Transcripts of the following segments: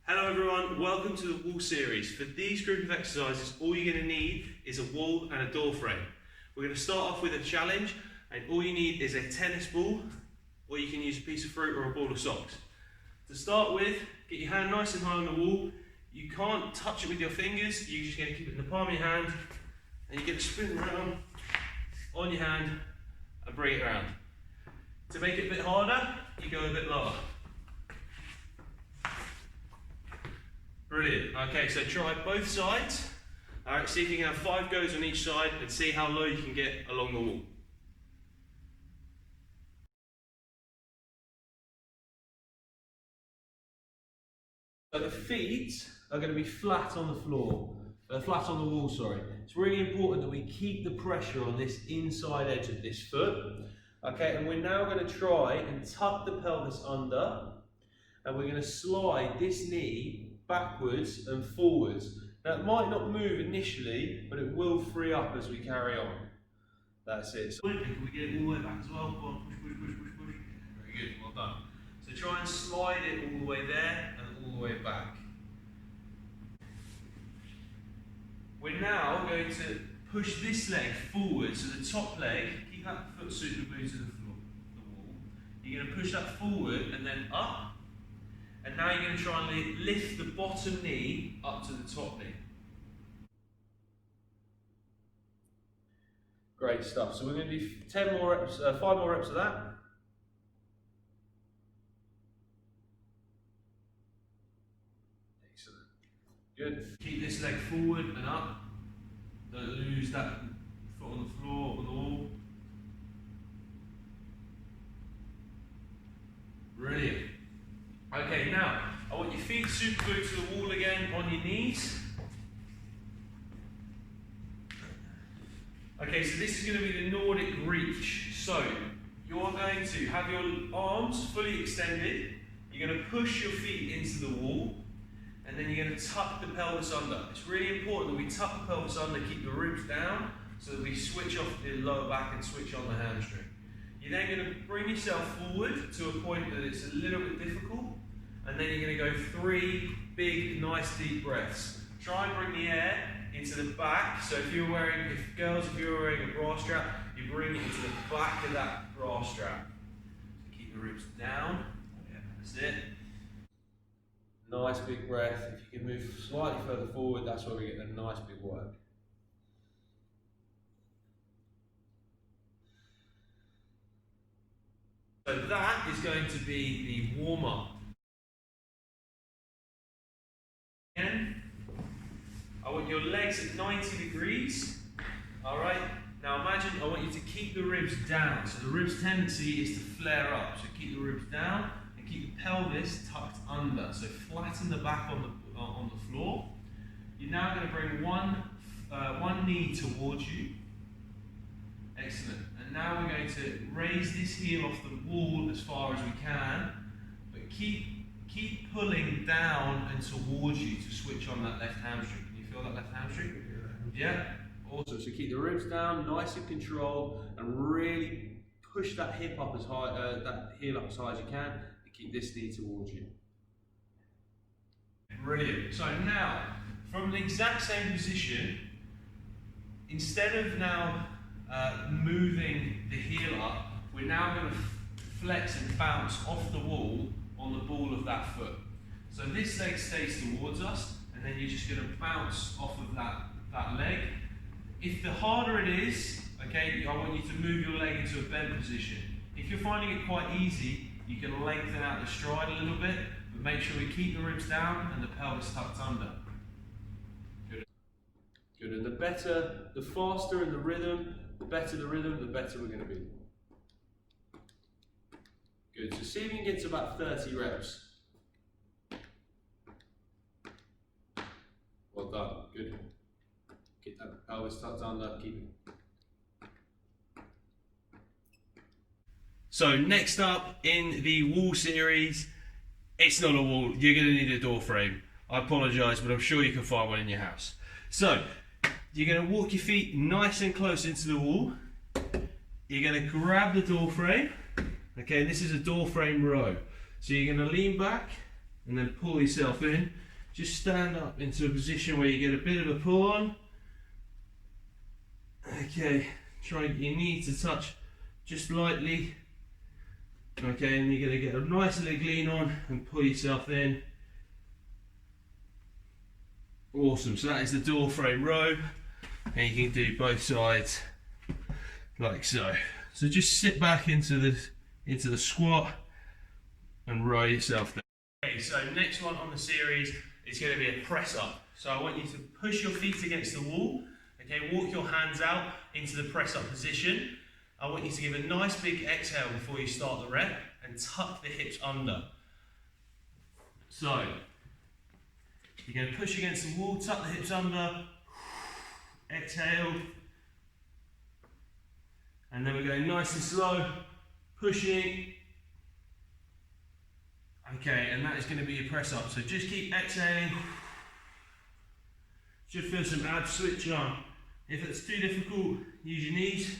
Hello everyone, welcome to the wall series. For these group of exercises, all you're going to need is a wall and a door frame. We're going to start off with a challenge, and all you need is a tennis ball, or you can use a piece of fruit or a ball of socks. To start with, get your hand nice and high on the wall. You can't touch it with your fingers, you're just going to keep it in the palm of your hand, and you're going to spin around on your hand and bring it around. To make it a bit harder, you go a bit lower. Brilliant. Okay, so try both sides. Alright, see if you can have 5 goes on each side and see how low you can get along the wall. So the feet are going to be flat on the floor, flat on the wall, sorry. It's really important that we keep the pressure on this inside edge of this foot. Okay, and we're now going to try and tuck the pelvis under, and we're going to slide this knee backwards and forwards. Now it might not move initially, but it will free up as we carry on. That's it. So can we get it all the way back as well? Go on, push, push, push, push, push. Very good, well done. So try and slide it all the way there and all the way back. We're now going to push this leg forward, so the top leg, keep that foot suitably to the floor, the wall. You're going to push that forward and then up. And now you're going to try and lift the bottom knee up to the top knee. Great stuff. So we're going to do 5 more reps of that. Excellent. Good. Keep this leg forward and up. Don't lose that foot on the floor, on the wall. Brilliant. Okay, now, I want your feet super glued to the wall again on your knees. Okay, so this is going to be the Nordic reach. So, you're going to have your arms fully extended, you're going to push your feet into the wall, and then you're going to tuck the pelvis under. It's really important that we tuck the pelvis under, keep the ribs down, so that we switch off the lower back and switch on the hamstring. You're then going to bring yourself forward to a point that it's a little bit difficult. And then you're going to go 3 big, nice deep breaths. Try and bring the air into the back. So if you're wearing a bra strap, you bring it into the back of that bra strap. So keep the ribs down. Yeah, that's it. Nice big breath. If you can move slightly further forward, that's where we get the nice big work. So that is going to be the warm-up. I want your legs at 90 degrees. Alright, now imagine I want you to keep the ribs down. So the ribs' tendency is to flare up. So keep the ribs down and keep the pelvis tucked under. So flatten the back on the floor. You're now going to bring one knee towards you. Excellent. And now we're going to raise this heel off the wall as far as we can, but keep pulling down and towards you to switch on that left hamstring. Can you feel that left hamstring? Yeah? Awesome. So keep the ribs down, nice and controlled, and really push that hip up as high, that heel up as high as you can, and keep this knee towards you. Brilliant. So now, from the exact same position, instead of now moving the heel up, we're now going to flex and bounce off the wall on the ball of that foot. So this leg stays towards us, and then you're just going to bounce off of that leg. If the harder it is, okay, I want you to move your leg into a bent position. If you're finding it quite easy, you can lengthen out the stride a little bit, but make sure we keep the ribs down and the pelvis tucked under. Good. Good, and the faster in the rhythm, the better the rhythm, the better we're going to be. Good, so see if you can get to about 30 reps. Well done, good. Get that pelvis tucked under, keep it. So next up in the wall series, it's not a wall, you're going to need a door frame. I apologise, but I'm sure you can find one in your house. So, you're going to walk your feet nice and close into the wall. You're going to grab the door frame. Okay, this is a door frame row. So you're going to lean back and then pull yourself in. Just stand up into a position where you get a bit of a pull on. Okay, try and get your knee to touch just lightly. Okay, and you're going to get a nice leg lean on and pull yourself in. Awesome, so that is the door frame row, and you can do both sides like so. So just sit back into the squat and row yourself there. Okay, so next one on the series is going to be a press up. So I want you to push your feet against the wall. Okay, walk your hands out into the press up position. I want you to give a nice big exhale before you start the rep and tuck the hips under. So you're going to push against the wall, tuck the hips under, exhale, and then we're going nice and slow, pushing. Okay, and that is going to be your press up. So just keep exhaling. Should feel some abs switch on. If it's too difficult, use your knees.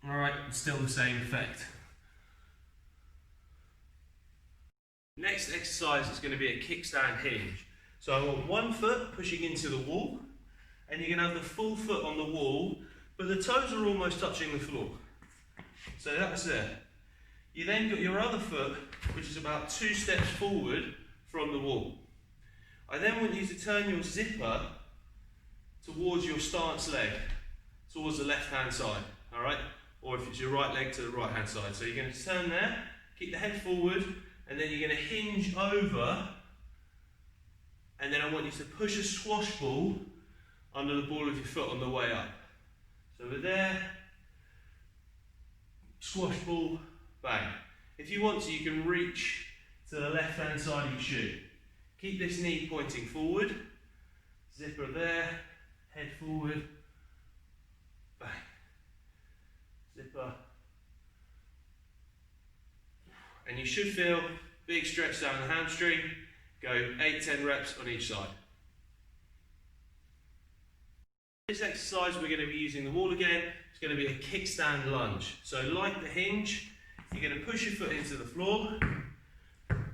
Alright, still the same effect. Next exercise is going to be a kickstand hinge. So I want one foot pushing into the wall, and you're going to have the full foot on the wall, but the toes are almost touching the floor. So that's there. You then got your other foot, which is about 2 steps forward from the wall. I then want you to turn your zipper towards your stance leg, towards the left hand side, alright? Or if it's your right leg, to the right hand side. So you're going to turn there, keep the head forward, and then you're going to hinge over, and then I want you to push a squash ball under the ball of your foot on the way up. So we're there, squash ball, bang. If you want to, you can reach to the left hand side of your shoe. Keep this knee pointing forward, zipper there, head forward, bang, zipper. And you should feel big stretch down the hamstring. Go 8-10 reps on each side. This exercise we're going to be using the wall again. It's going to be a kickstand lunge. So like the hinge, you're going to push your foot into the floor.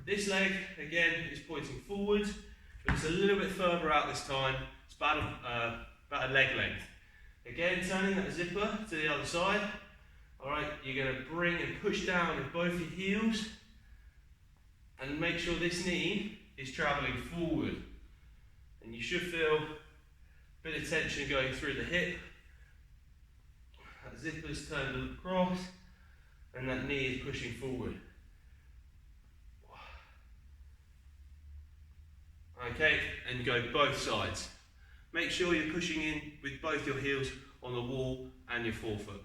This leg again is pointing forward, but it's a little bit further out this time. It's about a leg length. Again, turning that zipper to the other side. Alright, you're going to bring and push down with both your heels and make sure this knee is travelling forward. And you should feel a bit of tension going through the hip. That zipper's turned across and that knee is pushing forward. Okay, and go both sides. Make sure you're pushing in with both your heels on the wall and your forefoot.